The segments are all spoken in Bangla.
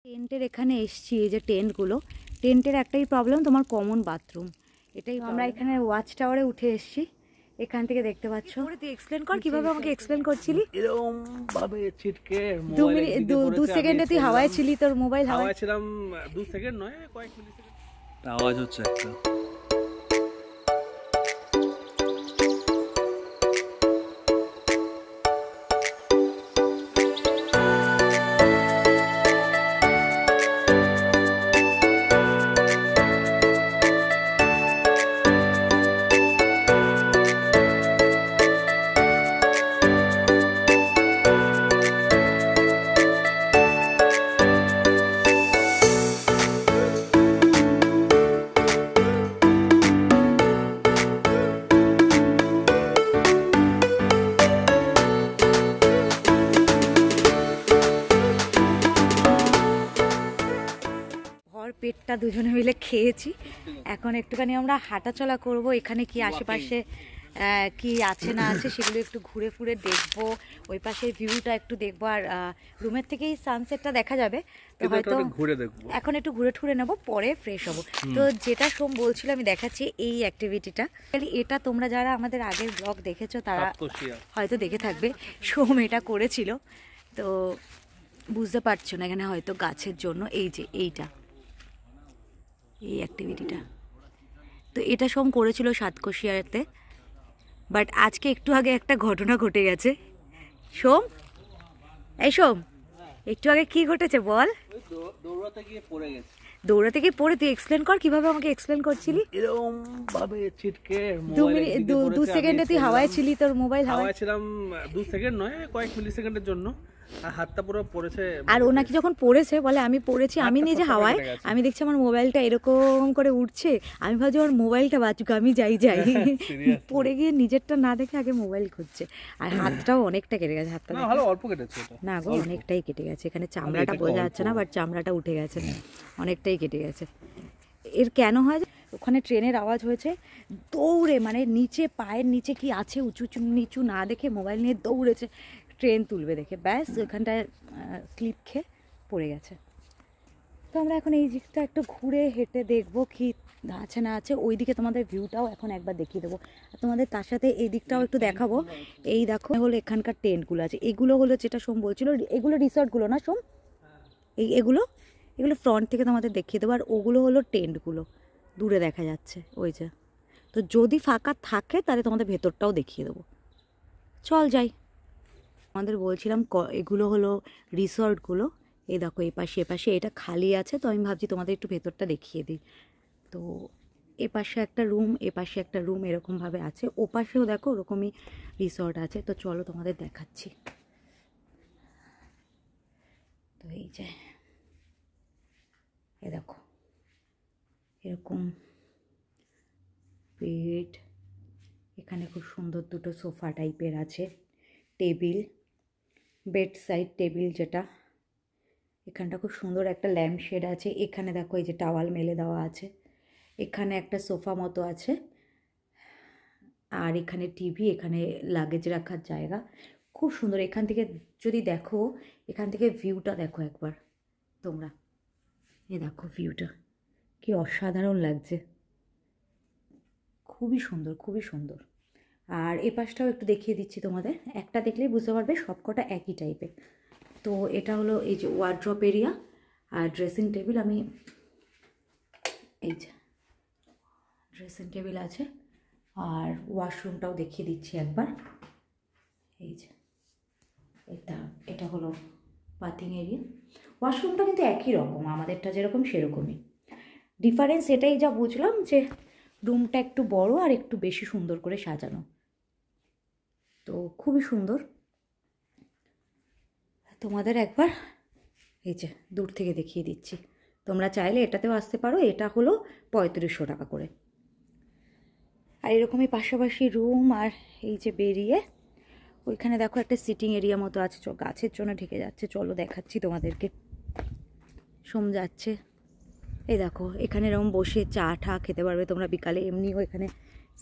টেন্টের এখানে এসছি, এই যে টেন্টগুলো, টেন্টের একটাই প্রবলেম, তোমার কমন বাথরুম। এটাই আমরা এখানে ওয়াচ টাওয়ারে উঠে এসছি, এখান থেকে দেখতে পাচ্ছ। তুই এক্সপ্লেন কর কিভাবে আমাকে এক্সপ্লেন করছিলি। এরকম ভাবে ছিটকে 2 সেকেন্ডে তুই হাওয়ায় ছিলি, তোর মোবাইল হাওয়ায় ছিলাম। 2 সেকেন্ড নয়, কয়েক মিলি সেকেন্ড আওয়াজ হচ্ছে একটা। পেটটা দুজনে মিলে খেয়েছি। এখন একটুখানি আমরা হাঁটাচলা করব, এখানে কি আশেপাশে কি আছে না আছে সেগুলো একটু ঘুরে ফুরে দেখবো, ওই পাশের ভিউটা একটু দেখবো। আর রুমের থেকেই সানসেটটা দেখা যাবে, তো হয়তো এখন একটু ঘুরে ঠুরে নেবো, পরে ফ্রেশ হবো। তো যেটা সোম বলছিল আমি দেখাচ্ছি এই অ্যাক্টিভিটিটা। এটা তোমরা যারা আমাদের আগের ব্লগ দেখেছো তারা হয়তো দেখে থাকবে, সোম এটা করেছিল, তো বুঝতে পারছো না। এখানে হয়তো গাছের জন্য এই যে এই অ্যাক্টিভিটিটা, তো এটা সোম করেছিল সাতকোশিয়াতে। বাট আজকে একটু আগে একটা ঘটনা ঘটে গেছে। সোম, এই সোম, একটু আগে কি ঘটেছে বল। দৌড়াতে গিয়ে পড়ে গেছে। দৌড়াতে গিয়ে পড়ে, তুই এক্সপ্লেন কর কিভাবে আমাকে এক্সপ্লেন করছিলি। এরকম ভাবে ছিটকে 2 সেকেন্ডে তুই হাওয়ায় ছিলি, তোর মোবাইল হাওয়ায় ছিলাম। 2 সেকেন্ড নয়, কয়েক মিলি সেকেন্ডের জন্য হাতটা পুরো পড়েছে। আর ও নাকি যখন পড়েছে বলে আমি পড়েছি, আমি নিজে হাওয়ায়, আমি দেখছি আমার মোবাইলটা এরকম করে উঠছে, আমি ভাবছি আমার মোবাইলটা বাঁচুক, আমি যাই পড়ে গিয়ে নিজেরটা না দেখে আগে মোবাইল খুঁজছে। আর হাতটাও অনেকটা কেটে গেছে, হাতটা ভালো অল্প কেটেছে না গো, অনেকটাই কেটে গেছে। এখানে চামড়াটা বোঝা যাচ্ছে না, বাট চামড়াটা উঠে গেছে, অনেকটাই কেটে গেছে। এর কেন হয়, ওখানে ট্রেনের আওয়াজ হয়েছে, দৌড়ে মানে নিচে পায়ের নিচে কি আছে উঁচু নিচু না দেখে মোবাইল নিয়ে দৌড়েছে ট্রেন তুলবে দেখে, ব্যাস ওখানটায় স্লিপ খেয়ে পড়ে গেছে। তো আমরা এখন এই দিকটা একটু ঘুরে হেঁটে দেখবো কি আছে না আছে। ওইদিকে তোমাদের ভিউটাও এখন একবার দেখিয়ে দেবো, আর তোমাদের তার সাথে এই দিকটাও একটু দেখাবো। এই দেখো হলো এখানকার টেন্টগুলো আছে, এগুলো হলো যেটা সোম বলছিল, এগুলো রিসর্টগুলো না সোম, এগুলো ফ্রন্ট থেকে তোমাদের দেখিয়ে দেবো। আর ওগুলো হলো টেন্টগুলো, দূরে দেখা যাচ্ছে ওই যে। তো যদি ফাঁকা থাকে তাহলে তোমাদের ভেতরটাও দেখিয়ে দেবো, চল যাই। আমাদের বলছিলাম এগুলো হলো রিসর্টগুলো, এই দেখো এপাশে এটা খালি আছে, তো আমি ভাবছি তোমাদের একটু ভেতরটা দেখিয়ে দিই। তো এপাশে একটা রুম, এপাশে একটা রুম, এরকমভাবে আছে। ওপাশেও দেখো ওরকমই রিসর্ট আছে, তো চলো তোমাদের দেখাচ্ছি। তো এই যে এ দেখো এরকম বেড, এখানে খুব সুন্দর দুটো সোফা টাইপের আছে, টেবিল, বেড সাইড টেবিল যেটা, এখানটা খুব সুন্দর একটা ল্যাম্প শেড আছে। এখানে দেখো এই যে টাওয়াল মেলে দেওয়া আছে, এখানে একটা সোফা মতো আছে, আর এখানে টিভি, এখানে লাগেজ রাখার জায়গা, খুব সুন্দর। এখান থেকে যদি দেখো, এখান থেকে ভিউটা দেখো একবার তোমরা, এ দেখো ভিউটা কি অসাধারণ লাগছে, খুবই সুন্দর খুবই সুন্দর। আর এ পাশটাও একটু দেখিয়ে দিচ্ছি তোমাদের, একটা দেখলেই বুঝতে পারবে সবকটা একই টাইপের। তো এটা হলো এই যে ওয়ার্ড্রপ এরিয়া আর ড্রেসিং টেবিল, আমি এই যে ড্রেসিং টেবিল আছে, আর ওয়াশরুমটাও দেখিয়ে দিচ্ছি একবার। এই যে এটা হলো বাথিং এরিয়া, ওয়াশরুমটা কিন্তু একই রকম, আমাদেরটা যেরকম সেরকমই। ডিফারেন্স এটাই যা বুঝলাম যে রুমটা একটু বড় আর একটু বেশি সুন্দর করে সাজানো, তো খুবই সুন্দর। তোমাদের একবার এই যে দূর থেকে দেখিয়ে দিচ্ছি, তোমরা চাইলে এটাতেও আসতে পারো। এটা হলো 3500 টাকা করে। আর এরকমই পাশাপাশি রুম, আর এই যে বেরিয়ে ওইখানে দেখো একটা সিটিং এরিয়া মতো আছে, গাছের জন্য ঢেকে যাচ্ছে, চলো দেখাচ্ছি তোমাদেরকে। সোম যাচ্ছে, এই দেখো এখানে এরকম বসে চা ঠা খেতে পারবে তোমরা বিকালে, এমনিও এখানে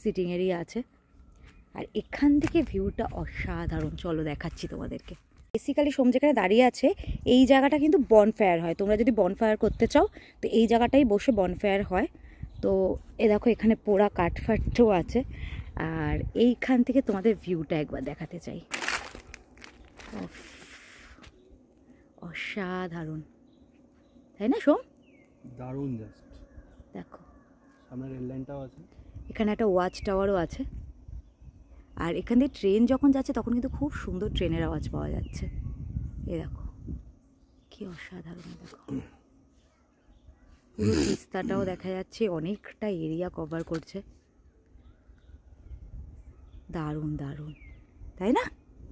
সিটিং এরিয়া আছে। আর এখান থেকে ভিউটা অসাধারণ, চলো দেখাচ্ছি তোমাদেরকে। বেসিক্যালি সোম যেখানে দাঁড়িয়ে আছে এই জায়গাটা কিন্তু বনফায়ার হয়, তোমরা যদি বনফায়ার করতে চাও তো এই জায়গাটাই বসে বনফায়ার হয়। তো এ দেখো এখানে পোড়া কাঠফাটও আছে, আর এইখান থেকে তোমাদের ভিউটা একবার দেখাতে চাই। অসাধারণ, তাই না সোম? দারুণ, জাস্ট দেখো সামনে রেল লাইনটাও আছে, এখানে একটা ওয়াচ টাওয়ারও আছে, আর এখান দিয়ে ট্রেন যখন যাচ্ছে তখন কিন্তু খুব সুন্দর ট্রেনের আওয়াজ পাওয়া যাচ্ছে। এ দেখো কি অসাধারণ, দেখো পুরো তিস্তাটাও দেখা যাচ্ছে, অনেকটা এরিয়া কভার করছে। দারুণ দারুণ, তাই না?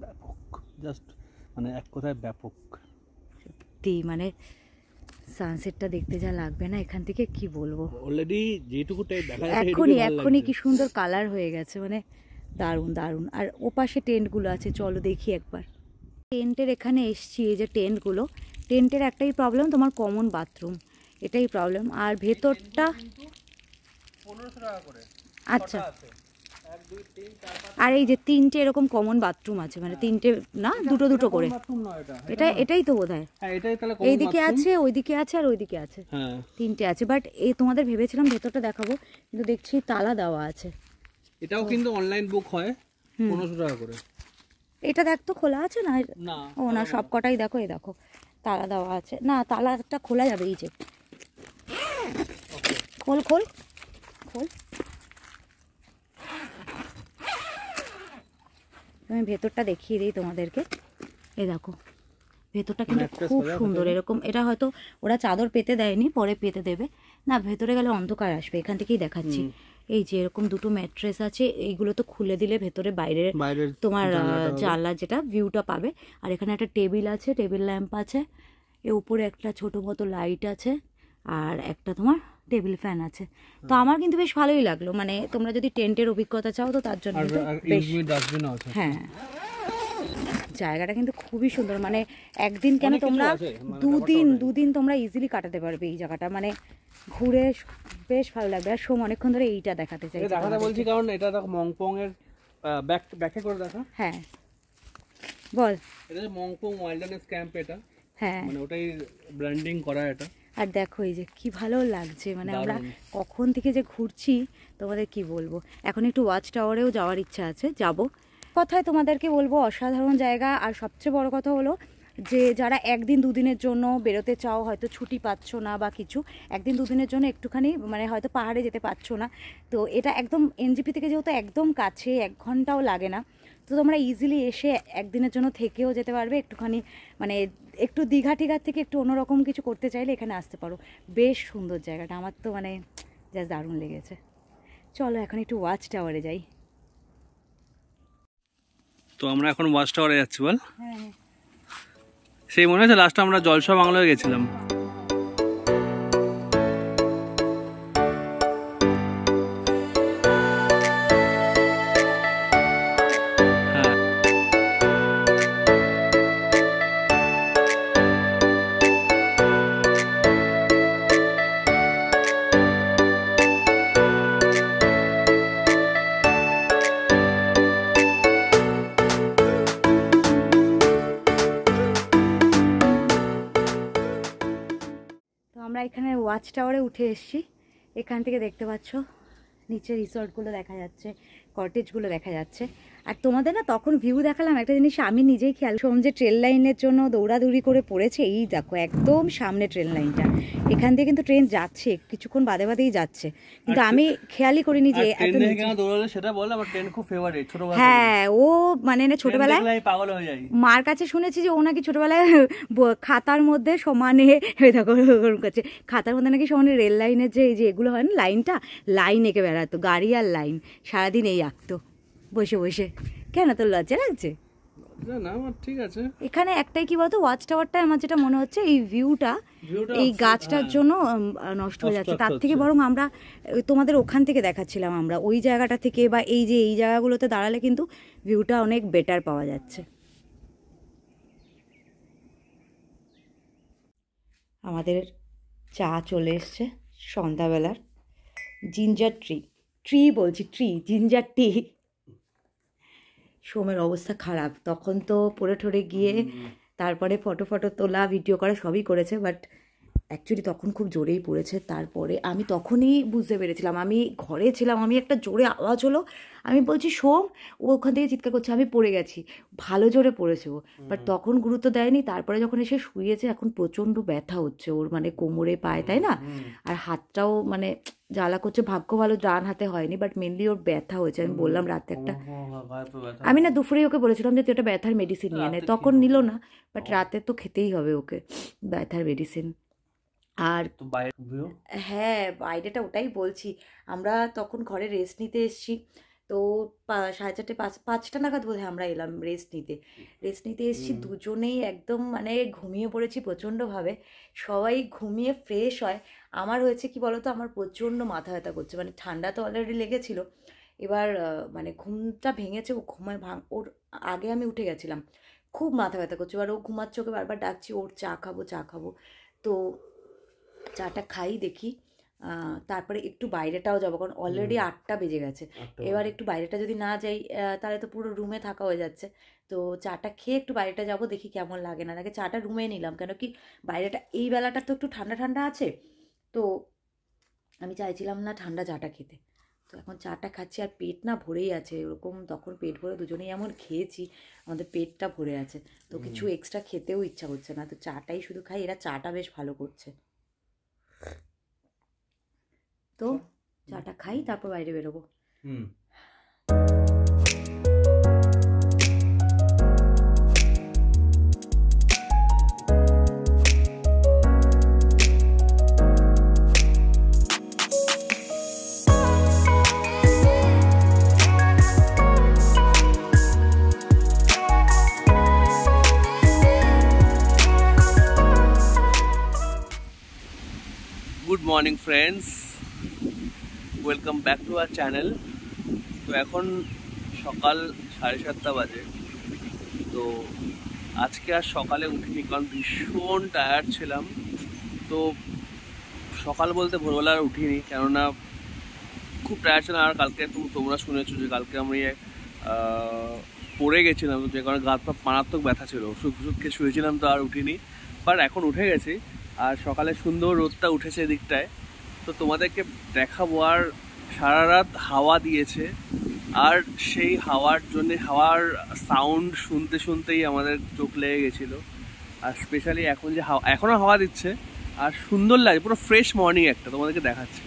ব্যাপক, জাস্ট মানে এক কথায় ব্যাপক। সত্যি মানে সানসেটটা দেখতে যা লাগবে না এখান থেকে, কি বলবো। অলরেডি যেটুকু টাইম দেখা যাচ্ছে এখনই কি সুন্দর কালার হয়ে গেছে, মানে দারুণ দারুণ। আর ওপাশে টেন্টগুলো আছে, চলো দেখি একবার। টেন্টের এখানে এসছি, এই যে টেন্টগুলো, টেন্টের একটাই প্রবলেম, তোমার কমন বাথরুম, এটাই প্রবলেম। আর ভেতরটা 1500 টাকা করে। আচ্ছা, আর এই যে 3টে এরকম কমন বাথরুম আছে, মানে 3টে না, দুটো করে। এটাই তো বোধহয়, এইদিকে আছে, ওইদিকে আছে, আর ওইদিকে আছে, 3টে আছে। বাট এই তোমাদের ভেবেছিলাম ভেতরটা দেখাবো, কিন্তু দেখছি তালা দেওয়া আছে। এটাও কিন্তু অনলাইন বুক হয় 1500 টাকা করে। এটা দেখ তো খোলা আছে না? ও না, সব কটাই দেখো, এই দেখো তালা দেওয়া আছে। না, তালাটা খোলা যাবে, এই যে খোল খোল খোল। আমি ভেতরটা দেখিয়ে দিই তোমাদেরকে। এই দেখো ভেতরটা কিন্তু খুব সুন্দর, এরকম। এটা হয়তো ওরা চাদর পেতে দেয়নি, পরে পেতে দেবে। না, ভেতরে গেলে অন্ধকার আসবে, এখান থেকেই দেখাচ্ছি। এই যে এরকম দুটো ম্যাট্রেস আছে, এইগুলো তো খুলে দিলে ভেতরে বাইরের তোমার জানলা যেটা ভিউটা পাবে। আর এখানে একটা টেবিল আছে, টেবিল ল্যাম্প আছে, এর উপরে একটা ছোট মতো লাইট আছে, আর একটা তোমার টেবিল ফ্যান আছে। তো আমার কিন্তু বেশ ভালোই লাগলো, মানে তোমরা যদি টেন্টের অভিজ্ঞতা চাও তো তার জন্য হ্যাঁ, জায়গাটা কিন্তু খুবই সুন্দর। মানে একদিন কেন, তোমরা দুদিন তোমরা ইজিলি কাটাতে পারবে এই জায়গাটা, মানে ঘুরে বেশ ভালো লাগবে। আর সোম অনেকক্ষণ ধরে এইটা দেখাতে চাই, বলছি কারণ এটা দেখো মংপং এর ব্যাকে করে দেখা। হ্যাঁ বল, এটা যে মংপং ওয়াইল্ডলাইফ ক্যাম্প, এটা হ্যাঁ মানে ওটাই ব্র্যান্ডিং করা এটা। আর দেখো এই যে কি ভালো লাগছে, মানে আমরা কখন থেকে যে ঘুরছি তোমাদের কি বলবো। এখন একটু ওয়াচ টাওয়ারেও যাওয়ার ইচ্ছা আছে, যাব। কথায় তোমাদেরকে বলবো অসাধারণ জায়গা। আর সবচেয়ে বড় কথা হলো যে যারা একদিন দুদিনের জন্য বেরোতে চাও, হয়তো ছুটি পাচ্ছ না বা কিছু, একদিন দুদিনের জন্য একটুখানি মানে হয়তো পাহাড়ে যেতে পারছো না, তো এটা একদম এনজিপি থেকে যেহেতু একদম কাছে, 1 ঘন্টাও লাগে না, তো তোমরা ইজিলি এসে একদিনের জন্য থেকেও যেতে পারবে। একটুখানি মানে একটু দীঘা টিঘার থেকে একটু অন্যরকম কিছু করতে চাইলে এখানে আসতে পারো। বেশ সুন্দর জায়গাটা, আমার তো মানে জাস্ট দারুণ লেগেছে। চলো এখন একটু ওয়াচ টাওয়ারে যাই। তো আমরা এখন ওয়াচ টাওয়ারে যাচ্ছি, বল। হ্যাঁ, সেই মনে আছে লাস্ট আমরা জলসা বাংলায় গেছিলাম। আমরা এখানে ওয়াচ টাওয়ারে উঠে এসেছি। এখান থেকে দেখতে পাচ্ছ নিচে রিসর্টগুলো দেখা যাচ্ছে, কটেজগুলো দেখা যাচ্ছে। আর তোমাদের না তখন ভিউ দেখালাম, একটা জিনিস আমি নিজেই খেয়াল করলাম, যে ট্রেন লাইনের জন্য দৌড়াদৌড়ি করে পড়েছে। এই দেখো একদম সামনে ট্রেন লাইনটা, এখান দিয়ে কিন্তু ট্রেন যাচ্ছে, কিছুক্ষণ বাদে বাদেই যাচ্ছে, কিন্তু আমি খেয়ালই করিনি যে হ্যাঁ ও মানে ছোটবেলায় পাগল হয়ে যায়। মার কাছে শুনেছি যে ও নাকি ছোটবেলায় খাতার মধ্যে সমানে দেখো করছে, খাতার মধ্যে নাকি সমানে রেল লাইনের যে এই যে এগুলো হয় না লাইনটা, লাইন এঁকে বেড়াতো, গাড়ি আর লাইন সারাদিন এই আঁকতো বসে বসে। কেন তোর লজ্জা লাগছে? না আমার ঠিক আছে। এখানে একটাই কি বলতো, ওয়াচ টাওয়ারটা আমার যেটা মনে হচ্ছে এই ভিউটা এই গাছটার জন্য নষ্ট হয়ে যাচ্ছে, তার থেকে বরং আমরা তোমাদের ওখান থেকে দেখাচ্ছিলাম, আমরা ওই জায়গাটা থেকে বা এই যে এই জায়গাগুলোতে দাঁড়ালে কিন্তু ভিউটা অনেক বেটার পাওয়া যাচ্ছে। আমাদের চা চলে এসছে সন্ধ্যাবেলার, জিঞ্জার ট্রি বলছি, জিঞ্জার টি। সোমের অবস্থা খারাপ। তখন তো পড়ে ঠরে গিয়ে তারপরে ফটো তোলা, ভিডিও করা সবই করেছে, বাট অ্যাকচুয়ালি তখন খুব জোরেই পড়েছে। তারপরে আমি তখনই বুঝতে পেরেছিলাম, আমি ঘরে ছিলাম, আমি একটা জোরে আওয়াজ হলো, আমি বলছি সোম, ও ওখান থেকে চিৎকার করছে, আমি পড়ে গেছি, ভালো জোরে পড়েছে ও, বাট তখন গুরুত্ব দেয়নি। তারপরে যখন এসে শুয়েছে, এখন প্রচণ্ড ব্যথা হচ্ছে ওর, মানে কোমরে পায়, তাই না, আর হাতটাও মানে জ্বালা করছে। ভাগ্য ভালো ডান হাতে হয়নি, বাট মেনলি ওর ব্যথা হয়েছে। আমি বললাম রাতে একটা, আমি না দুপুরে ওকে বলেছিলাম যে তুই একটা ব্যথার মেডিসিন নিয়ে নে, তখন নিল না, বাট রাতে তো খেতেই হবে ওকে ব্যথার মেডিসিন। আর হ্যাঁ, বাইরেটা ওটাই বলছি, আমরা তখন ঘরে রেস্ট নিতে এসেছি, তো 4:30 5টা নাগাদ বোধহয় আমরা এলাম রেস্ট নিতে এসেছি, দুজনেই একদম মানে ঘুমিয়ে পড়েছি প্রচণ্ডভাবে। সবাই ঘুমিয়ে ফ্রেশ হয়। আমার হয়েছে কি বলতো, আমার প্রচণ্ড মাথা ব্যথা করছে, মানে ঠান্ডা তো অলরেডি লেগেছিল, এবার মানে ঘুমটা ভেঙেছে, ও ঘুমায় ওর আগে আমি উঠে গেছিলাম, খুব মাথা ব্যথা করছে, এবার ও ঘুমাচ্ছে, ওকে বারবার ডাকছি, ওর চা খাবো, তো চাটা খাই দেখি, তারপরে একটু বাইরেটাও যাবো, কারণ অলরেডি 8টা বেজে গেছে। এবার একটু বাইরেটা যদি না যাই তাহলে তো পুরো রুমে থাকা হয়ে যাচ্ছে। তো চাটা খেয়ে একটু বাইরেটা যাবো, দেখি কেমন লাগে না লাগে। চাটা রুমে নিলাম, কেন কি বাইরেটা এই বেলাটা তো একটু ঠান্ডা ঠান্ডা আছে, তো আমি চাইছিলাম না ঠান্ডা চাটা খেতে। তো এখন চাটা খাচ্ছি, আর পেট না ভরেই আছে ওরকম, তখন পেট ভরে দুজনেই এমন খেয়েছি, আমাদের পেটটা ভরে আছে, তো কিছু এক্সট্রা খেতেও ইচ্ছা করছে না, তো চাটাই শুধু খাই। এরা চাটা বেশ ভালো করছে, তো চাটা খাই, তারপর বাইরে বেরোবো। Good morning friends, welcome back to our channel. তো এখন সকাল 7:30 বাজে। তো আজকে আর সকালে উঠিনি, কারণ ভীষণ টায়ার্ড ছিলাম। তো সকাল বলতে ভোরবেলা আর উঠিনি, কেননা খুব টায়ার্ড ছিলাম। আর কালকে তোমরা শুনেছো যে কালকে আমি পড়ে গেছিলাম, যে কারণে গা পা মারাত্মক ব্যথা ছিল, ওষুধ খেয়ে শুয়েছিলাম, তো আর উঠিনি। বাট এখন উঠে গেছি, আর সকালে সুন্দর রোদটা উঠেছে এদিকটায়, তো তোমাদেরকে দেখাবো। আর সারা রাত হাওয়া দিয়েছে, আর সেই হাওয়ার জন্য, হাওয়ার সাউন্ড শুনতেই আমাদের চোখ লেগে গেছিলো। আর স্পেশালি এখন যে এখনও হাওয়া দিচ্ছে, আর সুন্দর লাগে, পুরো ফ্রেশ মর্নিং একটা তোমাদেরকে দেখাচ্ছি।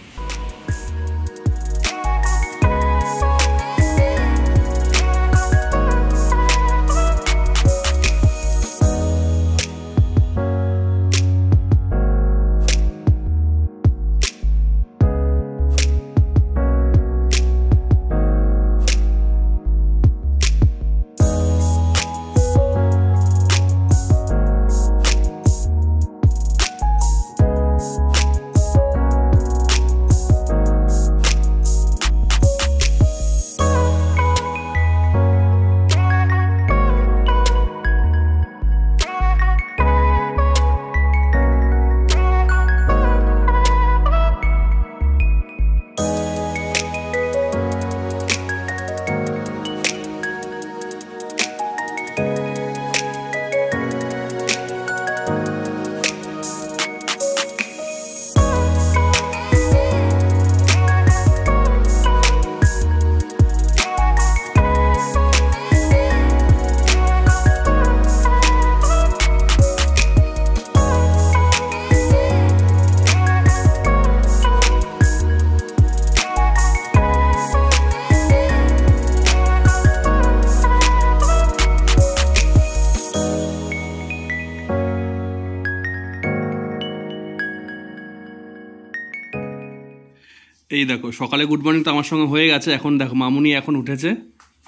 এই দেখো, সকালে গুড মর্নিং তো আমার সঙ্গে হয়ে গেছে। এখন দেখো মামুনি এখন উঠেছে।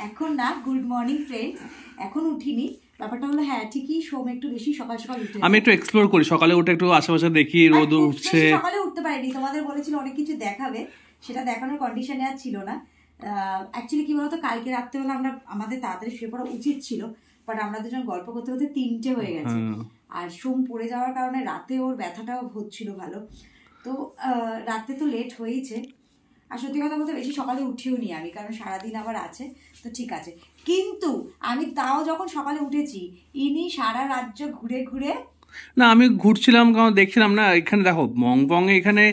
এখন না গুড মর্নিং ফ্রেন্ডস, এখন উঠিনি। ব্যাপারটা হলো হ্যাঁ ঠিকই, সোম একটু বেশি সকাল সকাল উঠে, আমি একটু এক্সপ্লোর করি, সকালে উঠে একটু আশেপাশে দেখি, রোদ উঠছে। সকালে উঠতে পারিনি, তোমাদের বলেছিল অনেক কিছু দেখাবে, সেটা দেখানোর কন্ডিশনে আর ছিল না। অ্যাকচুয়ালি কি বলতো, কালকে রাত্রেবেলা আমাদের তাড়াতাড়ি শুয়ে পড়া উচিত ছিল, বাট আমরা দুজন গল্প করতে করতে 3টে হয়ে গেছে। আর সোম পড়ে যাওয়ার কারণে রাতে ওর ব্যথাটাও হচ্ছিল ভালো, তো রাতে তো লেট হয়েছে। আর সত্যি কথা বলতে বেশি সকালে উঠিও নি আমি, কারণ সারাদিন আবার আছে, তো ঠিক আছে। কিন্তু আমি তাও যখন সকালে উঠেছি, ইনি সারা রাজ্য ঘুরে ঘুরে, না আমি ঘুরছিলাম কারণ দেখছিলাম না এখানে দেখো মংবংয়ে এখানে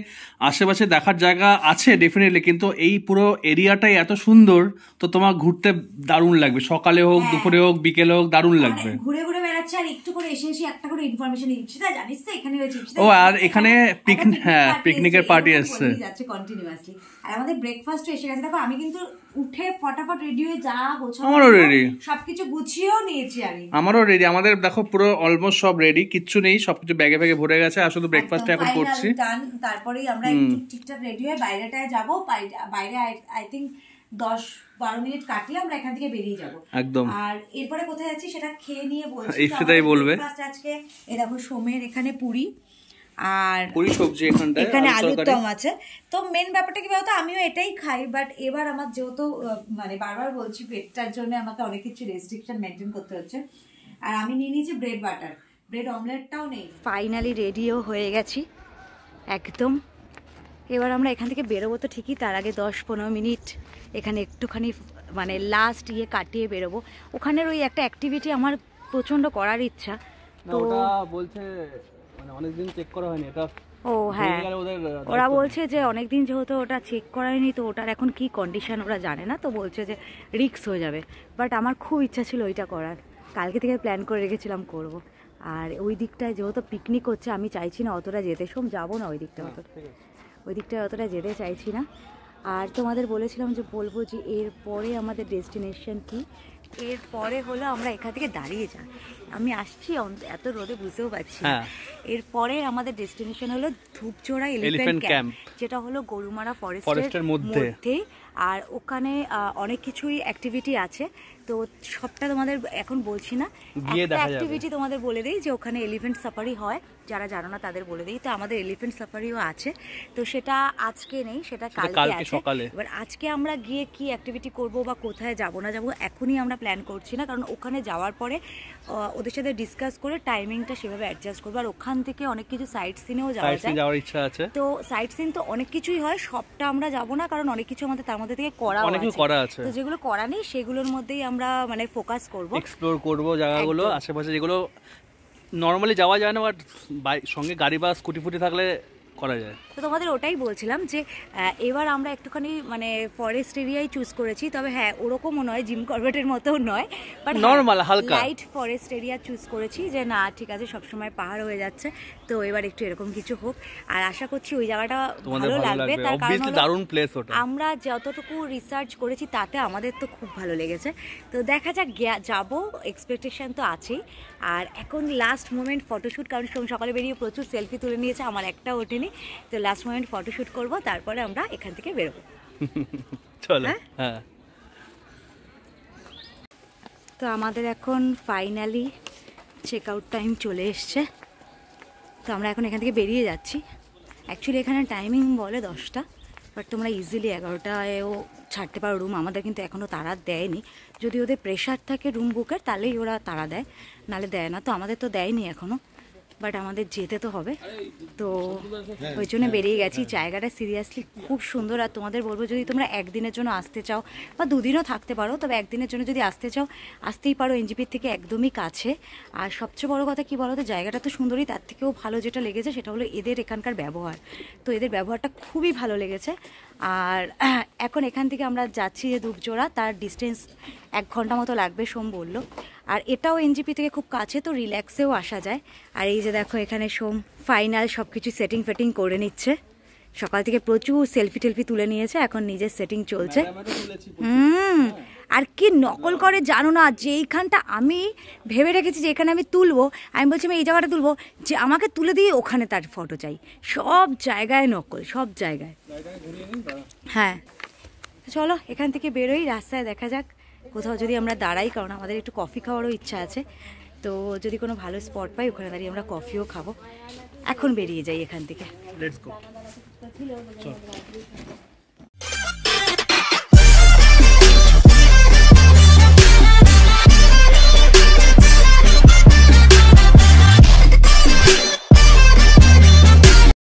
আশেপাশে দেখার জায়গা আছে ডেফিনেটলি, কিন্তু এই পুরো এরিয়াটাই এত সুন্দর, তো তোমার ঘুরতে দারুণ লাগবে, সকালে হোক দুপুরে হোক বিকেলে হোক দারুণ লাগবে। ঘুরে ঘুরে বেড়াচ্ছে আর একটু করে এসে এসে একটা করে ইনফরমেশন দিচ্ছি, তাই জানিস তো এখানে হয়েছে। ও আর এখানে পিকনিকের পার্টি আসছে যাচ্ছে কন্টিনিউয়াসলি। আর আমাদের ব্রেকফাস্টও এসে গেছে। দেখো আমি কিন্তু উঠে ফটাফট রেডি হয়ে যা গোছানো, আমারও রেডি, সবকিছু গুছিয়েও নিয়েছি আমি। আমারও রেডি, আমাদের দেখো পুরো অলমোস্ট সব রেডি, কিচ্ছু নেই, সবকিছু ব্যাগে ব্যাগে ভরে গেছে, আর শুধু ব্রেকফাস্টটা এখন করছি। তারপরেই আমরা একটু ঠিকঠাক রেডি হয়ে বাইরেটায় যাবো। বাইরে আই থিঙ্ক 10-12 মিনিট কাটলে আমরা এখান থেকে বেরিয়ে যাব একদম। আর এরপরে কোথায় যাচ্ছি সেটা খেয়ে নিয়ে বলছি, সেটাই বলবে। আজকে এই দেখো সোমের এখানে পুরি আর পুরি সবজি, এখানে আলুর দম আছে। তো মেন ব্যাপারটা কি বলতো, আমিও এটাই খাই, বাট এবার আমার যেহেতু মানে বারবার বলছি পেটটার জন্য আমাকে অনেক কিছু রেস্ট্রিকশন মেনটেন করতে হচ্ছে। আর আমি নিয়ে নিয়েছি ব্রেড বাটার, ব্রেড অমলেটটাও নেই। ফাইনালি রেডিও হয়ে গেছি একদম। এবার আমরা এখান থেকে বেরোবো তো ঠিকই, তার আগে 10-15 মিনিট এখানে একটুখানি মানে লাস্ট কাটিয়ে বেরোবো। ওখানের ওই একটা অ্যাক্টিভিটি আমার প্রচন্ড করার ইচ্ছা, তো বলছে মানে অনেকদিন চেক করা হয়নি এটা। ও হ্যাঁ, ওরা বলছে যে অনেকদিন যেহেতু ওটা চেক করায়নি, তো ওটার এখন কি কন্ডিশন ওরা জানে না, তো বলছে যে রিস্ক হয়ে যাবে। বাট আমার খুব ইচ্ছা ছিল ওইটা করার, কালকে থেকে প্ল্যান করে রেখেছিলাম করব। আর ওই দিকটায় যেহেতু পিকনিক হচ্ছে, আমি চাইছি না অতটা যেতে, যাবো না ওই দিকটা, ওই দিকটায় অতটা যেতে চাইছি না। আর তোমাদের বলেছিলাম যে বলবো যে এরপরে আমাদের ডেস্টিনেশন কি। এরপরে হলো আমরা এখান থেকে দাঁড়িয়ে যাই, আমি আসছি এত রোদে বুঝতেও পারছি। এরপরে আমাদের ডেস্টিনেশন হলো ধূপচোড়া এলিফ্যান্ট ক্যাম্প, যেটা হলো গরুমারা ফরেস্টের মধ্যে। আর ওখানে অনেক কিছুই অ্যাক্টিভিটি আছে, তো সবটা তোমাদের এখন বলছি না। একটা অ্যাক্টিভিটি তোমাদের বলে দিই যে ওখানে এলিফ্যান্ট সাফারি হয়, যারা জানো না তাদের বলে দিই। তো আমাদের এলিফ্যান্ট সাফারিও আছে, তো সেটা আজকে নেই, সেটা কালকে আছে। এবার আজকে আমরা গিয়ে কি অ্যাক্টিভিটি করব বা কোথায় যাব না যাব এখনই আমরা প্ল্যান করছি না, কারণ ওখানে যাওয়ার পরে ওদের সাথে ডিসকাস করে টাইমিংটা সেভাবে অ্যাডজাস্ট করবো। আর ওখান থেকে অনেক কিছু সাইট সিনেও যাওয়ার ইচ্ছা আছে, তো সাইট সিন তো অনেক কিছুই হয়, সবটা আমরা যাব না, কারণ অনেক কিছু আমাদের তার মধ্যে থেকে করা আছে। তো যেগুলো করা নেই সেগুলোর মধ্যেই আমরা মানে ফোকাস করব, এক্সপ্লোর করব জায়গাগুলো আশেপাশে যেগুলো নরমালি যাওয়া যায় না, বাট সঙ্গে গাড়ি বা স্কুটি ফুটি থাকলে করা যায়। তো তোমাদের ওটাই বলছিলাম যে এবার আমরা একটুখানি মানে ফরেস্ট এরিয়াই চুজ করেছি, তবে হ্যাঁ ওরকমও নয়, জিম করবেটের মতো নয়, বাট নরমাল হালকা লাইট ফরেস্ট এরিয়া চুজ করেছি, যে না ঠিক আছে সবসময় পাহাড় হয়ে যাচ্ছে, তো এবার একটু এরকম কিছু হোক। আর আশা করছি ওই জায়গাটা ভালো লাগবে, তার কারণ দারুণ প্লেস ওটা, আমরা যতটুকু রিসার্চ করেছি তাতে আমাদের তো খুব ভালো লেগেছে। তো দেখা যাক, যাবো, এক্সপেকটেশন তো আছেই। আর এখন লাস্ট মোমেন্ট ফটোশ্যুট, কারণ সকালে বেরিয়ে প্রচুর সেলফি তুলে নিয়েছে, আমার একটা ওঠেনি, তো লাস্ট মোমেন্ট ফটোশ্যুট করব, তারপরে আমরা এখান থেকে বেরোবো। চলো হ্যাঁ। তো আমাদের এখন ফাইনালি চেক আউট টাইম চলে এসছে, তো আমরা এখন এখান থেকে বেরিয়ে যাচ্ছি। অ্যাকচুয়ালি এখানে টাইমিং বলে 10টা, বাট তোমরা ইজিলি 11টায়ও ছাড়তে পারো রুম। আমাদের কিন্তু এখনও তাড়া দেয়নি, যদি ওদের প্রেশার থাকে রুম বুকের তাহলেই ওরা তাড়া দেয়, নাহলে দেয় না। তো আমাদের তো দেয়নি এখনও, বাট আমাদের যেতে তো হবে, তো ওই জন্য বেরিয়ে গেছি। জায়গাটা সিরিয়াসলি খুব সুন্দর। আর তোমাদের বলবো, যদি তোমরা একদিনের জন্য আসতে চাও বা দুদিনও থাকতে পারো, তবে একদিনের জন্য যদি আসতে চাও আসতেই পারো, এনজিপির থেকে একদমই কাছে। আর সবচেয়ে বড় কথা কি বলো তো, জায়গাটা তো সুন্দরই, তার থেকেও ভালো যেটা লেগেছে সেটা হলো এদের এখানকার ব্যবহার। তো এদের ব্যবহারটা খুবই ভালো লেগেছে। আর এখন এখান থেকে আমরা যাচ্ছি যে ধূপচোড়া, তার ডিস্টেন্স 1 ঘন্টা মতো লাগবে সোম বললো। আর এটাও এনজিপি থেকে খুব কাছে, তো রিল্যাক্সেও আসা যায়। আর এই যে দেখো এখানে সোম ফাইনাল সব কিছু সেটিং ফেটিং করে নিচ্ছে, সকাল থেকে প্রচুর সেলফি টেলফি তুলে নিয়েছে, এখন নিজের সেটিং চলছে। আর কি নকল করে জানো না, যে এইখানটা আমি ভেবে রেখেছি যে এখানে আমি তুলবো, আমি বলছি আমি এই জায়গাটা তুলবো, যে আমাকে তুলে দিয়ে ওখানে তার ফটো চাই। সব জায়গায় নকল, সব জায়গায়। হ্যাঁ চলো এখান থেকে বেরোই, রাস্তায় দেখা যাক কোথাও যদি আমরা দাঁড়াই, কারণ আমাদের একটু কফি খাওয়ারও ইচ্ছা আছে। তো যদি কোনো ভালো স্পট পাই ওখানে দাঁড়িয়ে আমরা কফিও খাবো। এখন বেরিয়ে যাই এখান থেকে। Let's go.